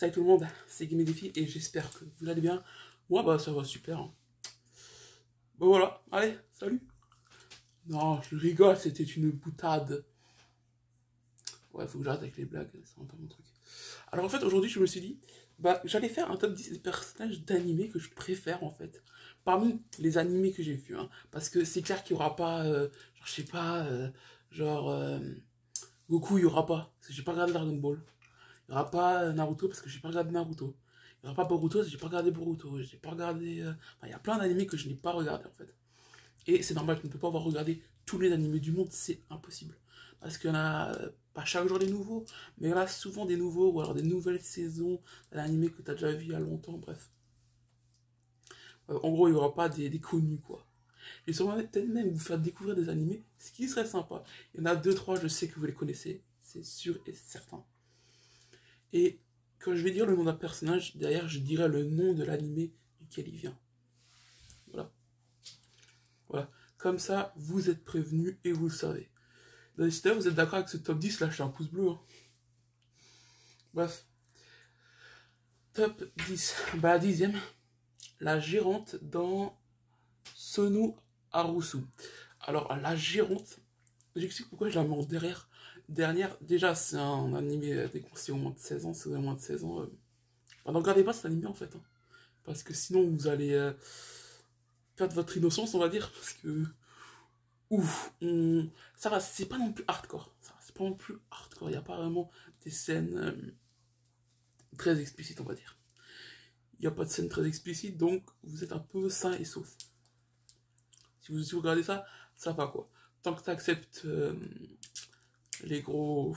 Salut tout le monde, c'est Game Défi et j'espère que vous allez bien. Moi, bah ça va super. Hein. Bah voilà, allez, salut. Non, je rigole, c'était une boutade. Ouais, faut que j'arrête avec les blagues, c'est un peu mon truc. Alors en fait, aujourd'hui, je me suis dit, bah j'allais faire un top 10 des personnages d'animés que je préfère en fait. Parmi les animés que j'ai vus, hein. Parce que c'est clair qu'il n'y aura pas, genre, je sais pas, genre, Goku, il y aura pas. Parce que j'ai pas regardé Dragon Ball. Il n'y aura pas Naruto parce que j'ai pas regardé Naruto. Il n'y aura pas Boruto parce que j'ai pas regardé Boruto. J'ai pas regardé. Enfin, il y a plein d'animés que je n'ai pas regardé en fait. Et c'est normal, je ne peux pas avoir regardé tous les animés du monde, c'est impossible. Parce qu'il y en a pas chaque jour des nouveaux, mais il y en a souvent des nouveaux, ou alors des nouvelles saisons d'un animé que tu as déjà vu il y a longtemps, bref. En gros, il n'y aura pas des connus quoi. Et sûrement peut-être même vous faire découvrir des animés, ce qui serait sympa. Il y en a deux, trois, je sais que vous les connaissez, c'est sûr et certain. Et quand je vais dire le nom d'un personnage, derrière je dirai le nom de l'animé duquel il vient. Voilà. Voilà. Comme ça, vous êtes prévenus et vous le savez. Donc, si vous êtes d'accord avec ce top 10, lâchez un pouce bleu. Hein. Bref. Top 10. Bah, 10ème. La gérante dans Sonu Harusu. Alors, la gérante, j'explique pourquoi je la mets en dernière. Déjà, c'est un animé déconseillé au moins de 16 ans. Si vous avez moins de 16 ans, ne regardez pas cet animé en fait. Hein. Parce que sinon, vous allez perdre votre innocence, on va dire. Parce que ouf, ça va, c'est pas non plus hardcore. C'est pas non plus hardcore. Il n'y a pas vraiment des scènes très explicites, on va dire. Il n'y a pas de scène très explicite, donc vous êtes un peu sain et sauf. Si vous regardez ça, ça va quoi. Tant que tu acceptes les gros.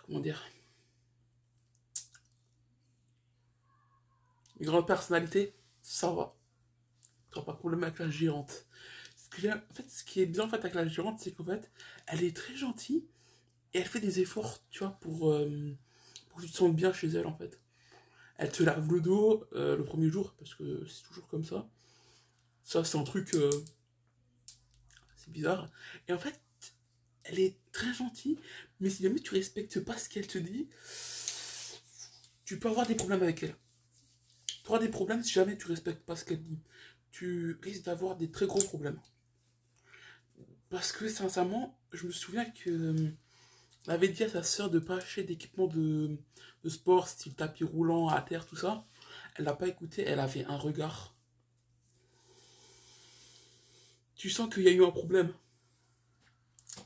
Comment dire. Les grandes personnalités, ça va. Tu n'auras pas de problème avec la gérante. En fait, ce qui est bien en fait, avec la gérante, c'est qu'en fait, elle est très gentille et elle fait des efforts, tu vois, pour que tu te sentes bien chez elle, en fait. Elle te lave le dos le premier jour, parce que c'est toujours comme ça. Ça, c'est un truc... c'est bizarre. Et en fait, elle est très gentille, mais si jamais tu respectes pas ce qu'elle te dit, tu peux avoir des problèmes avec elle. Tu auras des problèmes si jamais tu respectes pas ce qu'elle dit. Tu risques d'avoir des très gros problèmes. Parce que, sincèrement, je me souviens que... elle avait dit à sa sœur de pas acheter d'équipement de sport, style tapis roulant, à terre, tout ça. Elle l'a pas écouté, elle avait un regard. Tu sens qu'il y a eu un problème.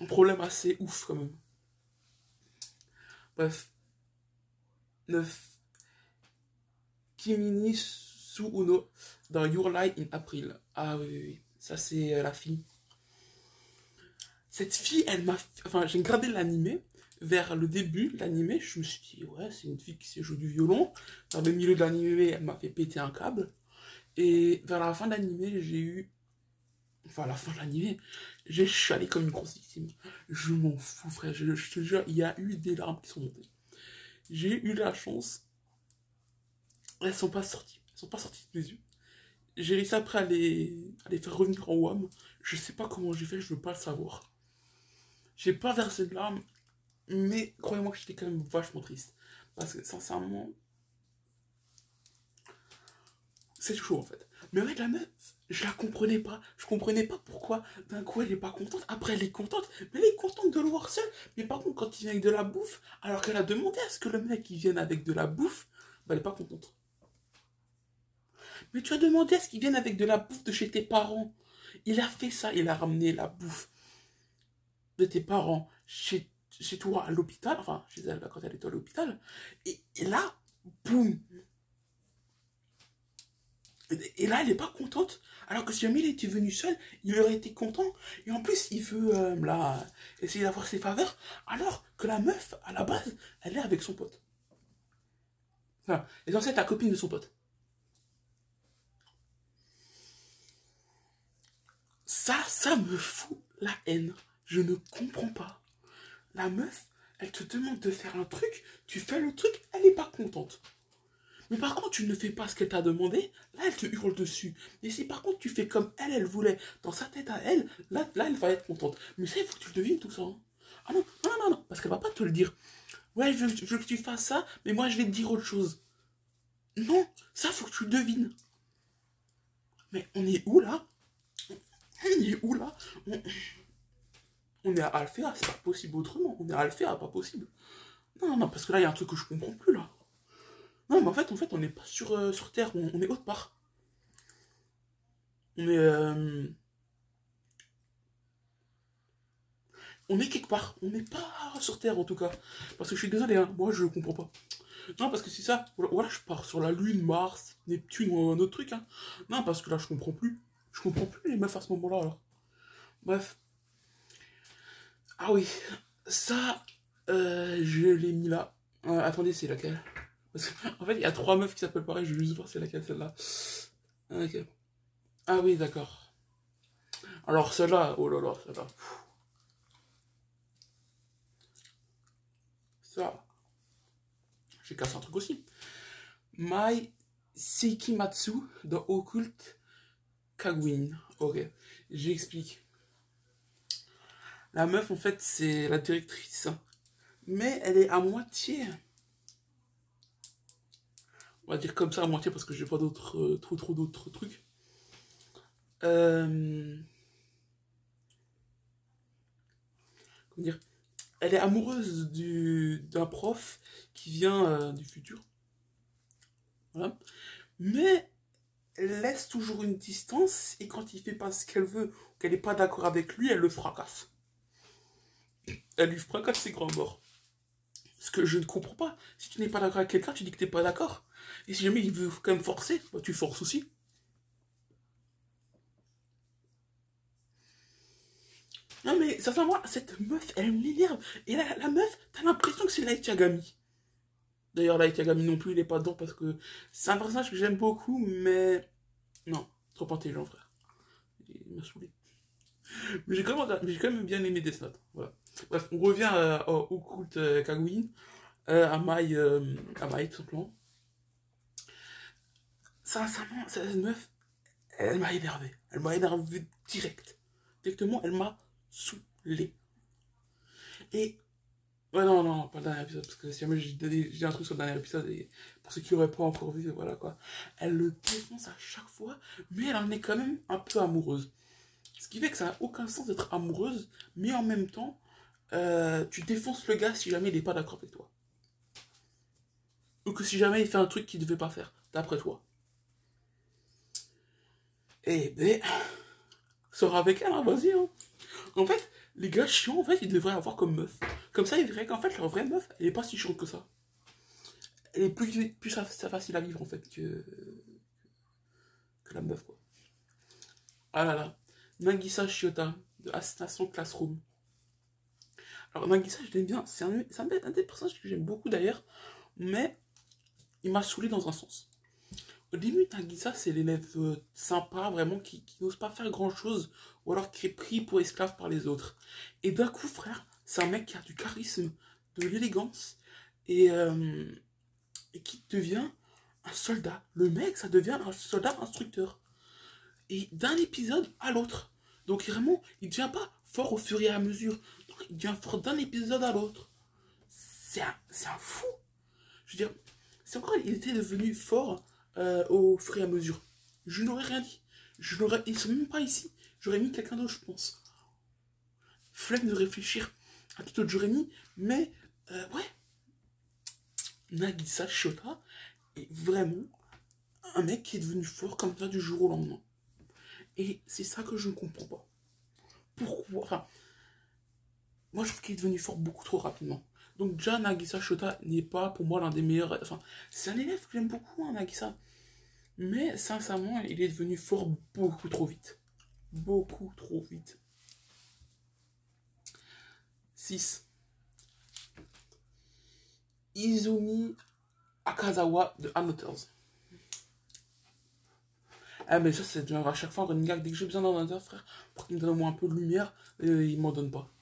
Un problème assez ouf quand même. Bref. 9. Kimini Suuno dans Your Lie in April. Ah oui, oui, oui. Ça c'est la fille. Cette fille, elle m'a... Enfin, j'ai regardé l'animé. Vers le début de l'animé, je me suis dit, ouais, c'est une fille qui sait jouer du violon. Dans le milieu de l'animé, elle m'a fait péter un câble. Et vers la fin de l'animé, j'ai eu... Enfin, à la fin de l'animé, j'ai chialé comme une grosse victime. Je m'en fous, frère. Je te jure, il y a eu des larmes qui sont montées. J'ai eu la chance. Elles sont pas sorties. Elles sont pas sorties de mes yeux. J'ai réussi après à les faire revenir en WAM. Je sais pas comment j'ai fait, je veux pas le savoir. J'ai pas versé de larmes, mais croyez-moi que j'étais quand même vachement triste. Parce que sincèrement, c'est chaud en fait. Mais avec la meuf, je la comprenais pas. Je comprenais pas pourquoi d'un coup elle est pas contente. Après elle est contente, mais elle est contente de le voir seul. Mais par contre, quand il vient avec de la bouffe, alors qu'elle a demandé à ce que le mec il vienne avec de la bouffe, bah elle est pas contente. Mais tu as demandé à ce qu'il vienne avec de la bouffe de chez tes parents. Il a fait ça, il a ramené la bouffe de tes parents chez toi à l'hôpital, enfin chez elle quand elle était à l'hôpital. Et là, boum, et là, elle n'est pas contente. Alors que si jamais il était venu seul, il aurait été content. Et en plus, il veut là, essayer d'avoir ses faveurs. Alors que la meuf, à la base, elle est avec son pote. Enfin, elle est censée être la copine de son pote. Ça me fout la haine. Je ne comprends pas. La meuf, elle te demande de faire un truc, tu fais le truc, elle n'est pas contente. Mais par contre, tu ne fais pas ce qu'elle t'a demandé, là, elle te hurle dessus. Mais si par contre, tu fais comme elle voulait, dans sa tête à elle, là elle va être contente. Mais ça, il faut que tu le devines tout ça. Hein. Ah non, non, non, non, parce qu'elle va pas te le dire. Ouais, je veux que tu fasses ça, mais moi je vais te dire autre chose. Non, ça faut que tu devines. Mais on est où là? On est où là? On est à Alpha, c'est pas possible autrement. On est à Alpha, pas possible. Non, non, parce que là, il y a un truc que je comprends plus là. Non, mais en fait on n'est pas sur Terre, on est autre part. On est, on est quelque part. On n'est pas sur Terre en tout cas. Parce que je suis désolé, hein, moi je comprends pas. Non, parce que c'est ça. Voilà, je pars sur la Lune, Mars, Neptune ou un autre truc. Hein. Non, parce que là, je comprends plus. Je comprends plus les meufs à ce moment-là. Alors. Bref. Ah oui. Ça, je l'ai mis là. Attendez, c'est laquelle? Parce qu'en fait, il y a 3 meufs qui s'appellent pareil. Je vais juste voir c'est laquelle, celle-là. Ok. Ah oui, d'accord. Alors, celle-là, oh là là, celle-là. Ça, j'ai cassé un truc aussi. Mai Seikimatsu de Occult Kaguin. Ok, j'explique. La meuf, en fait, c'est la directrice. Mais elle est à moitié. On va dire comme ça, à moitié, parce que j'ai pas d'autres, trop d'autres trucs. Comment dire? Elle est amoureuse d'un prof qui vient du futur. Voilà. Mais elle laisse toujours une distance et quand il fait pas ce qu'elle veut, ou qu'elle n'est pas d'accord avec lui, elle le fracasse. Elle lui fracasse ses grands morts. Ce que je ne comprends pas. Si tu n'es pas d'accord avec quelqu'un, tu dis que tu n'es pas d'accord. Et si jamais il veut quand même forcer, bah, tu forces aussi. Non mais, sincèrement, cette meuf, elle m'énerve. Et la meuf, t'as l'impression que c'est Light Yagami. D'ailleurs, Light Yagami non plus, il est pas dedans parce que c'est un personnage que j'aime beaucoup, mais... Non, trop intelligent, frère. Il m'a saoulé. Mais j'ai quand même bien aimé Death Note. Voilà. Bref, on revient au culte Kaguin, à Mai, tout simplement. Sincèrement, cette meuf, elle m'a énervé. Elle m'a énervé direct. Directement, elle m'a saoulé. Et. Ouais, non, non, pas le dernier épisode, parce que si jamais j'ai un truc sur le dernier épisode, et pour ceux qui l'auraient pas encore vu, voilà quoi. Elle le défonce à chaque fois, mais elle en est quand même un peu amoureuse. Ce qui fait que ça n'a aucun sens d'être amoureuse, mais en même temps, tu défonces le gars si jamais il n'est pas d'accord avec toi. Ou que si jamais il fait un truc qu'il ne devait pas faire, d'après toi. Eh ben, sors avec elle, hein, vas-y. Hein. En fait, les gars chiants, en fait, ils devraient avoir comme meuf. Comme ça, ils verraient qu'en fait, leur vraie meuf, elle est pas si chiante que ça. Elle est plus facile à vivre, en fait, que la meuf, quoi. Ah là là. Nagisa Shiota, de Assassination Classroom. Alors, Nagisa, je l'aime bien. C'est un des personnages que j'aime beaucoup, d'ailleurs. Mais, il m'a saoulé dans un sens. Au début, Nagisa, c'est l'élève sympa, vraiment, qui n'ose pas faire grand-chose, ou alors qui est pris pour esclave par les autres. Et d'un coup, frère, c'est un mec qui a du charisme, de l'élégance, et qui devient un soldat. Le mec, ça devient un soldat instructeur. Et d'un épisode à l'autre. Donc vraiment, il ne devient pas fort au fur et à mesure. Non, il devient fort d'un épisode à l'autre. C'est un fou. Je veux dire, si encore il était devenu fort au fur et à mesure, je n'aurais rien dit. Ils ne sont même pas ici. J'aurais mis quelqu'un d'autre, je pense. Flemme de réfléchir à qui d'autre j'aurais mis, mais ouais. Nagisa Shota est vraiment un mec qui est devenu fort comme ça du jour au lendemain. Et c'est ça que je ne comprends pas. Pourquoi? Enfin, moi je trouve qu'il est devenu fort beaucoup trop rapidement. Donc déjà, Nagisa Shota n'est pas pour moi l'un des meilleurs... Enfin, c'est un élève que j'aime beaucoup, hein, Nagisa. Mais sincèrement, il est devenu fort beaucoup trop vite. Beaucoup trop vite. 6. Izumi Akazawa de Anoters. Ah mais ça c'est à chaque fois un running gag. Dès que j'ai besoin d'un Another, frère, pour qu'il me donne au moins un peu de lumière, il m'en donne pas.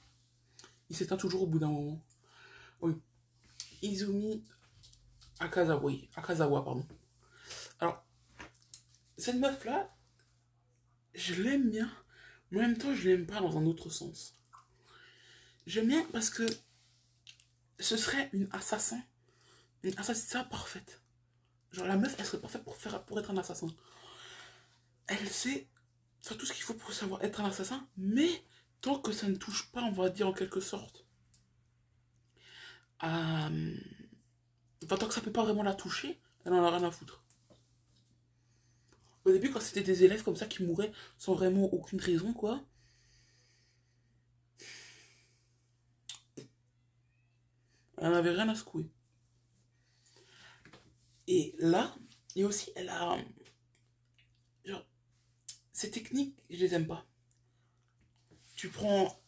Il s'éteint toujours au bout d'un moment. Oui. Izumi Akazawa, oui. Akazawa, pardon. Alors, cette meuf-là, je l'aime bien, mais en même temps, je l'aime pas dans un autre sens. J'aime bien parce que ce serait une assassin parfaite. Genre la meuf, elle serait parfaite pour être un assassin. Elle sait faire tout ce qu'il faut pour savoir être un assassin, mais tant que ça ne touche pas, on va dire en quelque sorte, enfin, tant que ça peut pas vraiment la toucher, elle en a rien à foutre. Au début, quand c'était des élèves comme ça qui mouraient sans vraiment aucune raison, quoi, elle n'avait rien à secouer. Et là, et aussi, elle a... Genre, ces techniques, je les aime pas. Tu prends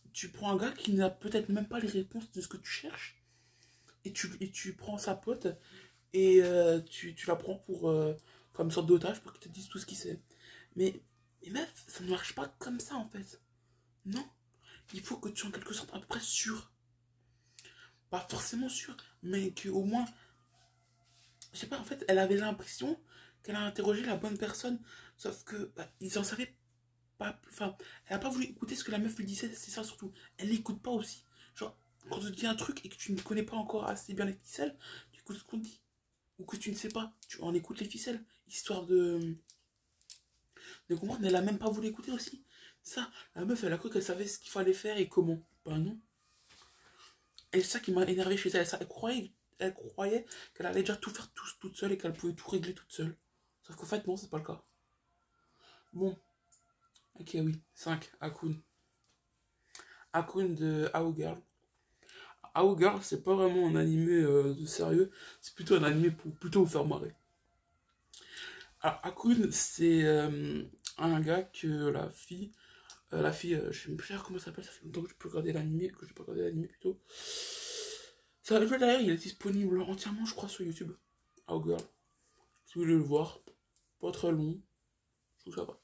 un gars qui n'a peut-être même pas les réponses de ce que tu cherches, et tu prends sa pote, et tu la prends comme sorte d'otage pour qu'il te dise tout ce qu'il sait. Mais meuf, ça ne marche pas comme ça, en fait. Non. Il faut que tu sois en quelque sorte à peu près sûr. Pas forcément sûr, mais qu'au moins... Je sais pas, en fait, elle avait l'impression qu'elle a interrogé la bonne personne. Sauf que, bah, ils en savaient pas... Enfin, elle a pas voulu écouter ce que la meuf lui disait, c'est ça surtout. Elle l'écoute pas aussi. Genre, quand on te dit un truc et que tu ne connais pas encore assez bien les ficelles, tu écoutes ce qu'on te dit. Ou que tu ne sais pas, tu en écoutes les ficelles. Histoire de comprendre, mais elle a même pas voulu écouter aussi. Ça, la meuf, elle a cru qu'elle savait ce qu'il fallait faire et comment. Bah non. Et c'est ça qui m'a énervé chez elle. Ça, elle croyait qu'elle allait déjà tout faire toute seule et qu'elle pouvait tout régler toute seule. Sauf qu'en fait, non, c'est pas le cas. Bon. Ok, oui. 5. Akun. Akun de Girl. Girl, c'est pas vraiment un animé de sérieux. C'est plutôt un animé pour plutôt vous faire marrer. Alors, Akun, c'est un gars que la fille, je sais même plus comment ça s'appelle, ça fait longtemps que je peux regarder l'animé, que je peux regarder l'animé plutôt. Ça, le jeu d'ailleurs, il est disponible entièrement, je crois, sur YouTube. Girl. Si vous voulez le voir, pas très long, je trouve ça va.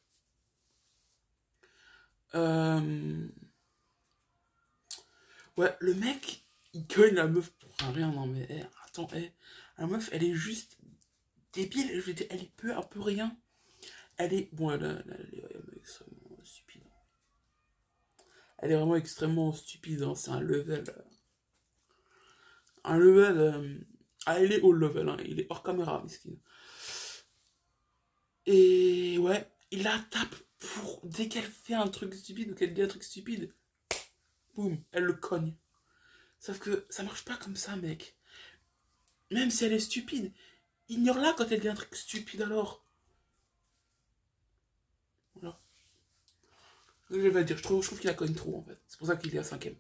Ouais, le mec, il cogne la meuf pour rien, non mais, attends, la meuf, elle est juste débile, je veux dire, elle peut un peu rien. Elle est, bon, elle est extrêmement stupide. Elle est vraiment extrêmement stupide, hein. C'est un level, elle est haut level, hein. Il est hors caméra, miskin. Et ouais, il la tape dès qu'elle fait un truc stupide ou qu'elle dit un truc stupide, boum, elle le cogne. Sauf que ça marche pas comme ça, mec. Même si elle est stupide, ignore-la quand elle dit un truc stupide alors. Voilà. Ce que je vais dire, je trouve qu'il la cogne trop en fait. C'est pour ça qu'il est à 5ème.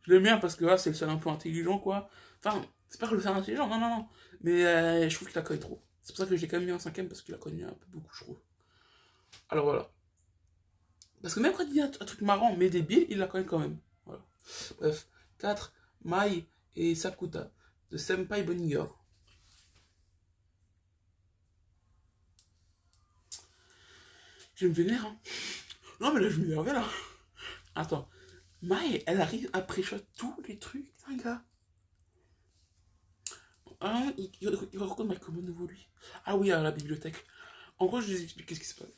Je l'aime bien parce que là, c'est le seul un peu intelligent, quoi. Enfin, c'est pas que le seul intelligent, non, non, non. Mais je trouve qu'il la cogne trop. C'est pour ça que je l'ai quand même mis en 5ème parce qu'il la cogne un peu beaucoup, je trouve. Alors voilà. Parce que même quand il dit un truc marrant mais débile, il la cogne quand même. Voilà. Bref. 4. Mai et Sakuta de Senpai Bunny Girl. Je me vénère, hein. Non, mais là, je m'énerve là. Attends. Mai, elle arrive à pré-shot tous les trucs d'un gars. Ah, il raconte Mai comment nouveau lui. Ah oui, à la bibliothèque. En gros, je vous explique qu'est-ce qui se passe.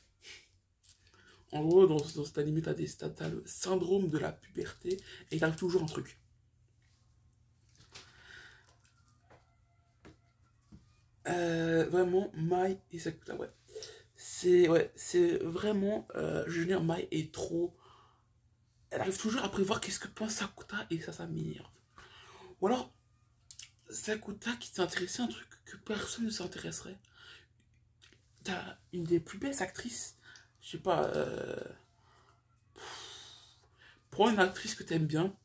En gros, dans cet anime, t'as le syndrome de la puberté et t'arrive toujours un truc. Vraiment, Mai et Sakuta, ouais. C'est vraiment. Je veux dire, Mai est trop. Elle arrive toujours à prévoir qu'est-ce que pense Sakuta et ça m'énerve. Ou alors, Sakuta qui s'est intéressé à un truc que personne ne s'intéresserait. T'as une des plus belles actrices, je sais pas, prends une actrice que t'aimes bien.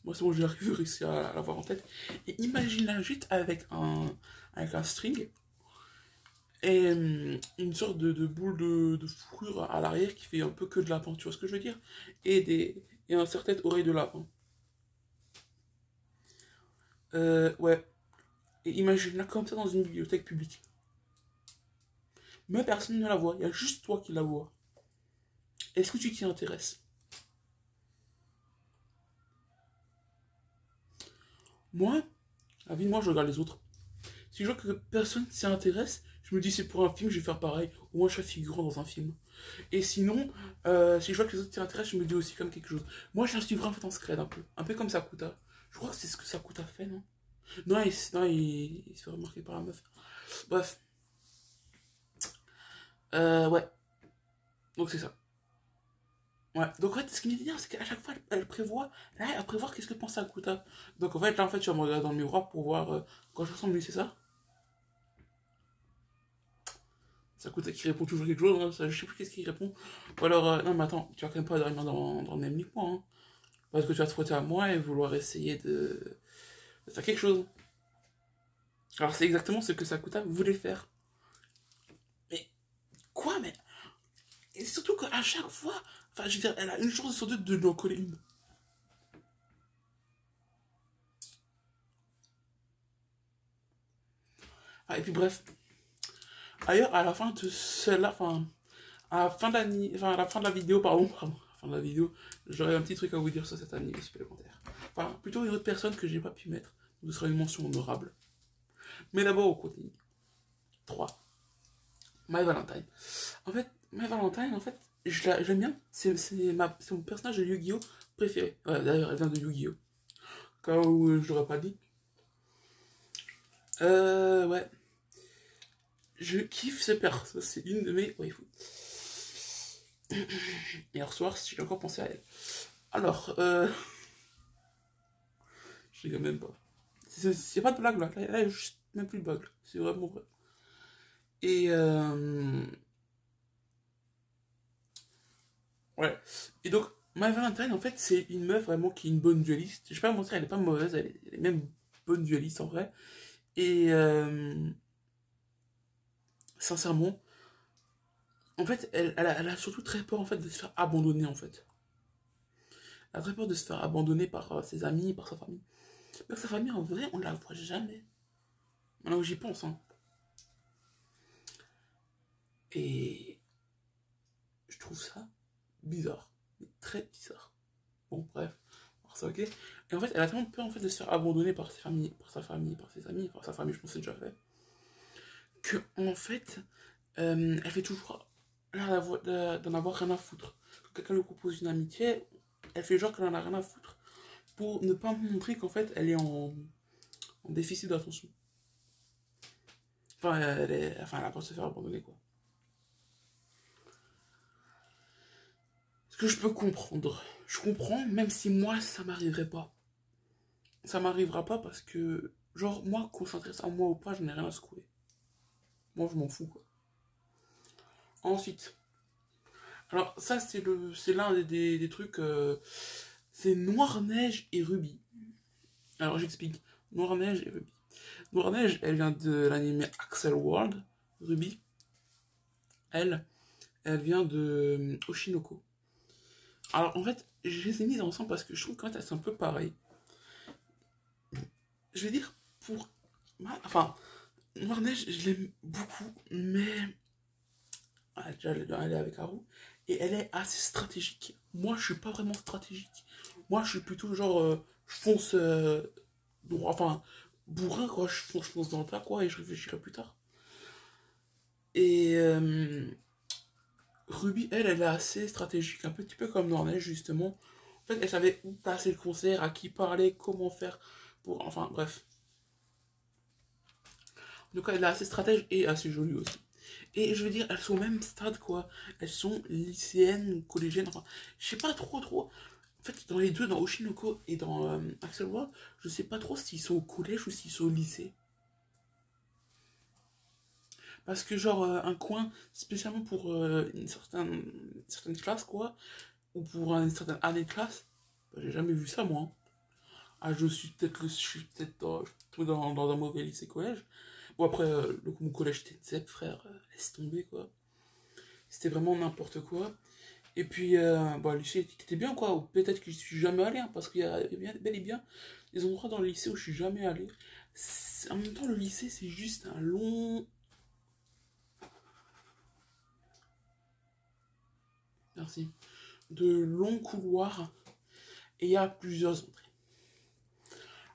Moi, c'est bon, j'ai réussi à l'avoir en tête. Et imagine-la juste avec un string et une sorte de boule de fourrure à l'arrière qui fait un peu que de lapin, tu vois ce que je veux dire? Et un serre-tête oreille de lapin. Ouais. Et imagine-la comme ça dans une bibliothèque publique. Mais personne ne la voit, il y a juste toi qui la vois. Est-ce que tu t'y intéresses? Moi, moi je regarde les autres. Si je vois que personne s'y intéresse, je me dis c'est pour un film, je vais faire pareil. Au moins je serai figurant dans un film. Et sinon, si je vois que les autres s'y intéressent, je me dis aussi comme quelque chose. Moi je la suivrai en fait en secret un peu. Un peu comme Sakuta. Je crois que c'est ce que Sakuta fait, non? Non, il se fait remarquer par la meuf. Bref. Ouais. Donc c'est ça. Ouais. Donc en fait, ce qui m'est bien, c'est qu'à chaque fois, elle prévoit, là, elle prévoit qu'est-ce que pense Sakuta. Donc en fait, là, en fait, je vais me regarder dans le miroir pour voir quand je ressemble lui, c'est ça? Sakuta qui répond toujours quelque chose, hein, ça, je sais plus qu'est-ce qu'il répond. Ou alors, non, mais attends, tu vas quand même pas dormir dans le même lit que moi, hein. Parce que tu vas te frotter à moi et vouloir essayer de faire quelque chose. Alors c'est exactement ce que Sakuta voulait faire. Mais quoi, mais... Et surtout qu'à chaque fois, enfin je veux dire, elle a une chance sur deux de lui en coller une. Ah, et puis bref, ailleurs à la fin de celle-là, enfin, à la fin de enfin, à la fin de la vidéo, pardon, à la fin de la vidéo, j'aurais un petit truc à vous dire sur cette amie supplémentaire. Enfin, plutôt une autre personne que j'ai pas pu mettre, ce sera une mention honorable. Mais d'abord, on continue. 3. My Valentine. En fait, My Valentine, en fait, j'aime bien. C'est mon personnage de Yu-Gi-Oh! Préféré. Ouais, d'ailleurs, elle vient de Yu-Gi-Oh! Cas où je l'aurais pas dit. Ouais. Je kiffe ce perso. C'est une de mes waifus. Hier soir, si j'ai encore pensé à elle. Alors, je rigole même pas. C'est pas de blague là. Là, il y a juste même plus de blague. C'est vraiment vrai. Et ouais. Et donc, My Valentine, en fait, c'est une meuf vraiment qui est une bonne dueliste. Je vais pas mentir, elle est pas mauvaise, elle est même bonne dueliste en vrai. Et sincèrement, en fait, elle a surtout très peur en fait de se faire abandonner en fait. Elle a très peur de se faire abandonner par ses amis, par sa famille. Par sa famille, en vrai, on la voit jamais. Maintenant que j'y pense, hein. Et je trouve ça bizarre. Très bizarre. Bon, bref. Alors, c'est ok. Et en fait, elle a tellement peur en fait, de se faire abandonner par ses familles, par sa famille, par ses amis, par sa famille, je pense que c'est déjà fait. Que, en fait, elle fait toujours d'en avoir rien à foutre. Quand quelqu'un lui propose une amitié, elle fait genre qu'elle en a rien à foutre. Pour ne pas montrer qu'en fait, elle est en déficit d'attention. Enfin, elle a peur de se faire abandonner, quoi. Ce que je peux comprendre. Je comprends, même si moi, ça m'arriverait pas. Ça m'arrivera pas parce que, genre, moi, qu'on s'intéresse à moi ou pas, je n'ai rien à secouer. Moi, je m'en fous, quoi. Ensuite, alors ça, c'est l'un des trucs, c'est Noir-Neige et Ruby. Alors, j'explique. Noir-Neige et Ruby. Noir-Neige, elle vient de l'anime Axel World. Ruby, elle, elle vient de Oshinoko. Alors, en fait, je les ai mises ensemble parce que je trouve qu'en fait, elles sont un peu pareilles. Je vais dire, pour... Enfin, Noir-Neige, je l'aime beaucoup, mais... Elle est avec Haru. Et elle est assez stratégique. Moi, je suis pas vraiment stratégique. Moi, je suis plutôt genre... je fonce droit, enfin, bourrin, quoi. Je fonce dans le tas, quoi, et je réfléchirai plus tard. Et Ruby, elle est assez stratégique, un petit peu comme Noir-Neige, justement. En fait, elle savait où passer le concert, à qui parler, comment faire pour... Enfin, bref. Donc, elle est assez stratège et assez jolie aussi. Et je veux dire, elles sont au même stade, quoi. Elles sont lycéennes, collégiennes, enfin, je sais pas trop. En fait, dans les deux, dans Oshinoko et dans Axel World, je sais pas trop s'ils sont au collège ou s'ils sont au lycée. Parce que, genre, un coin spécialement pour certaine classe, quoi, ou pour une certaine année de classe, bah, j'ai jamais vu ça, moi, hein. Ah, je suis peut-être dans un mauvais lycée-collège. Bon, après, mon collège était ZEP, frère, laisse tomber, quoi. C'était vraiment n'importe quoi. Et puis, bah, le lycée était bien, quoi. Peut-être que je suis jamais allé, hein, parce qu'il y a bel et bien des endroits dans le lycée où je suis jamais allé. En même temps, le lycée, c'est juste un long... Merci. De longs couloirs, et il y a plusieurs entrées.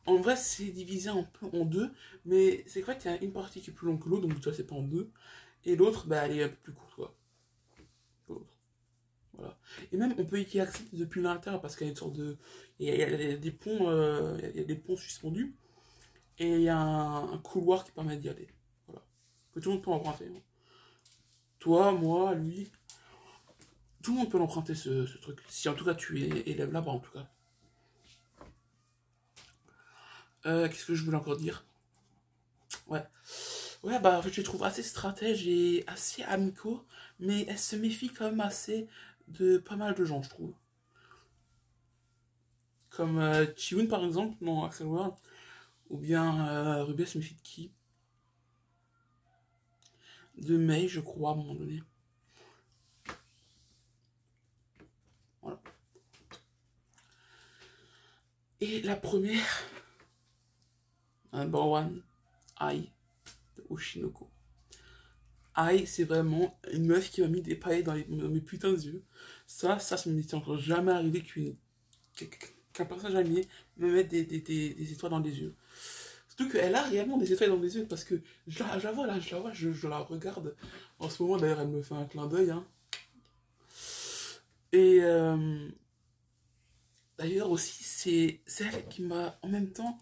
En vrai, c'est divisé un peu en deux, mais c'est qu'en fait, il y a une partie qui est plus longue que l'autre, donc déjà, c'est pas en deux. Et l'autre, bah, elle est un peu plus courte, quoi. Que l'autre. Voilà. Et même, on peut y accéder depuis l'intérieur parce qu'il y a une sorte de... Il y a des ponts, il y a des ponts suspendus. Et il y a un couloir qui permet d'y aller. Voilà. Que tout le monde peut emprunter. Hein. Toi, moi, lui. Tout le monde peut l'emprunter ce truc. Si en tout cas tu es élève là-bas en tout cas. Qu'est-ce que je voulais encore dire? Ouais. Ouais, bah en fait je les trouve assez stratèges et assez amicaux. Mais elle se méfie quand même assez de pas mal de gens, je trouve. Comme Chiwon par exemple, non, Axel World. Ou bien Ruby se méfie de qui? De Mei, je crois, à un moment donné. Voilà. Et la première, number one, Ai de Oshinoko. Ai, c'est vraiment une meuf qui m'a mis des paillettes dans mes putains de yeux. Ça ne m'était encore jamais arrivé qu'un personnage animé me mette des étoiles dans les yeux. Surtout qu'elle a réellement des étoiles dans les yeux parce que je la vois là, je la regarde. En ce moment d'ailleurs, elle me fait un clin d'œil. Hein. Et d'ailleurs aussi, c'est elle qui m'a en même temps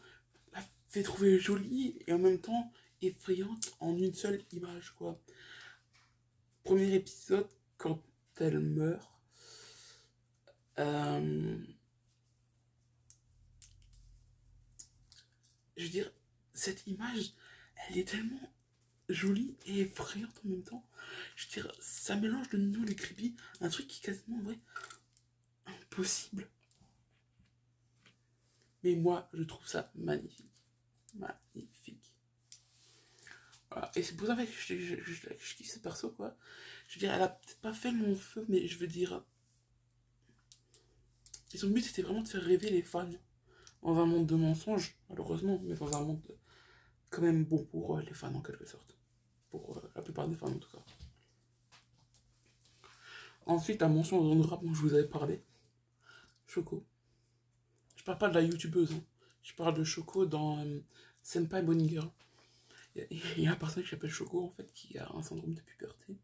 fait trouver jolie et en même temps effrayante en une seule image, quoi. Premier épisode, quand elle meurt, euh, je veux dire, cette image, elle est tellement jolie et effrayante en même temps. Je veux dire, ça mélange le mignon et le creepy, un truc qui est quasiment, vrai, impossible. Mais moi, je trouve ça magnifique. Magnifique. Voilà. Et c'est pour ça que je kiffe ce perso, quoi. Je veux dire, elle a peut-être pas fait mon feu, mais je veux dire... Et son but, c'était vraiment de faire rêver les fans. Dans un monde de mensonges, malheureusement, mais dans un monde quand même bon pour les fans, en quelque sorte. Pour la plupart des fans, en tout cas. Ensuite, la mention honorable dont je vous avais parlé. Choco. Je parle pas de la youtubeuse, hein. Je parle de Choco dans Senpai Bonnie Girl. Il y a un personnage qui s'appelle Choco, en fait, qui a un syndrome de puberté.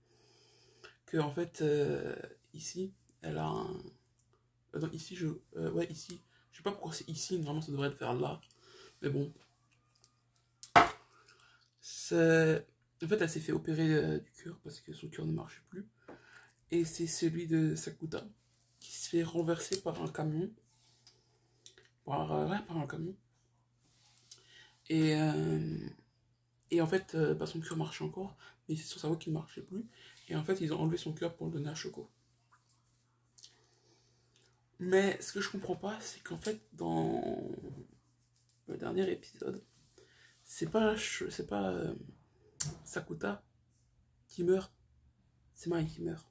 Que, en fait, ici, elle a un... non, ici, ouais, ici. Je sais pas pourquoi c'est ici, normalement ça devrait être vers là. Mais bon. En fait, elle s'est fait opérer du cœur parce que son cœur ne marche plus. Et c'est celui de Sakuta qui se fait renverser par un camion. Ouais, par un camion. Et, et en fait, bah, son cœur marchait encore, mais c'est son cerveau qui ne marchait plus. Et en fait, ils ont enlevé son cœur pour le donner à Choco. Mais ce que je comprends pas, c'est qu'en fait, dans le dernier épisode, c'est pas Sakuta qui meurt, c'est Mai qui meurt.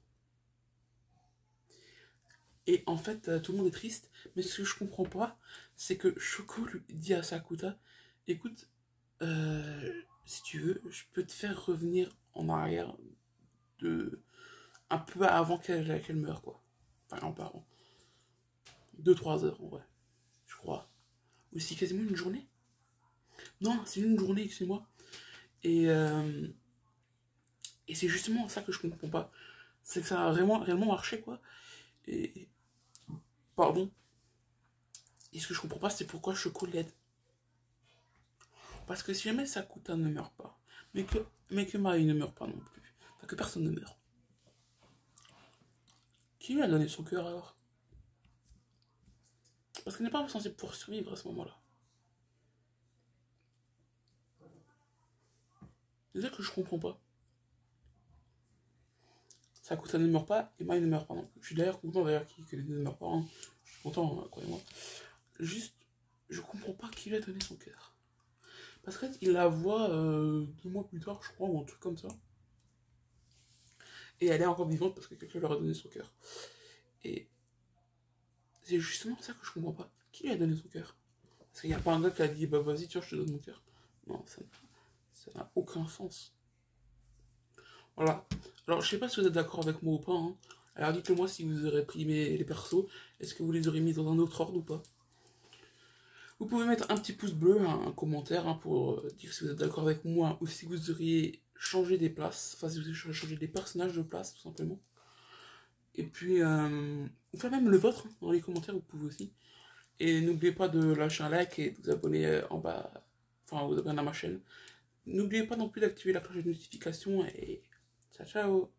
Et en fait, tout le monde est triste, mais ce que je comprends pas, c'est que Choco lui dit à Sakuta, écoute, si tu veux, je peux te faire revenir en arrière un peu avant qu'elle meure, quoi. Enfin, un peu avant. 2-3 heures, en vrai, je crois. Ou c'est quasiment une journée. Non, c'est une journée, excuse-moi. Et, et c'est justement ça que je comprends pas. C'est que ça a réellement marché, quoi. Et, pardon. Et ce que je comprends pas, c'est pourquoi Choco l'aide. Parce que si jamais Sakuta ne meurt pas, mais que Mai ne meurt pas non plus, enfin que personne ne meurt, qui lui a donné son cœur alors? Parce qu'il n'est pas censé poursuivre à ce moment-là. C'est ça que je comprends pas. Sakuta ne meurt pas et Mai ne meurt pas non plus. Je suis d'ailleurs content d'ailleurs que les deux ne meurent pas. Hein. Je suis content, hein, croyez-moi. Juste, je comprends pas qui lui a donné son cœur. Parce qu'il la voit 2 mois plus tard, je crois, ou un truc comme ça. Et elle est encore vivante parce que quelqu'un leur a donné son cœur. Et c'est justement ça que je comprends pas. Qui lui a donné son cœur? Parce qu'il n'y a pas un gars qui a dit, bah vas-y, tiens, je te donne mon cœur. Non, ça n'a aucun sens. Voilà. Alors, je sais pas si vous êtes d'accord avec moi ou pas. Hein. Alors, dites-le moi si vous aurez pris les persos. Est-ce que vous les aurez mis dans un autre ordre ou pas? Vous pouvez mettre un petit pouce bleu, un commentaire hein, pour dire si vous êtes d'accord avec moi ou si vous auriez changé des places. Enfin, si vous avez changé des personnages de place, tout simplement. Et puis, ou faire même le vôtre hein, dans les commentaires, vous pouvez aussi. Et n'oubliez pas de lâcher un like et de vous abonner en bas, enfin vous abonner à ma chaîne. N'oubliez pas non plus d'activer la cloche de notification et ciao ciao.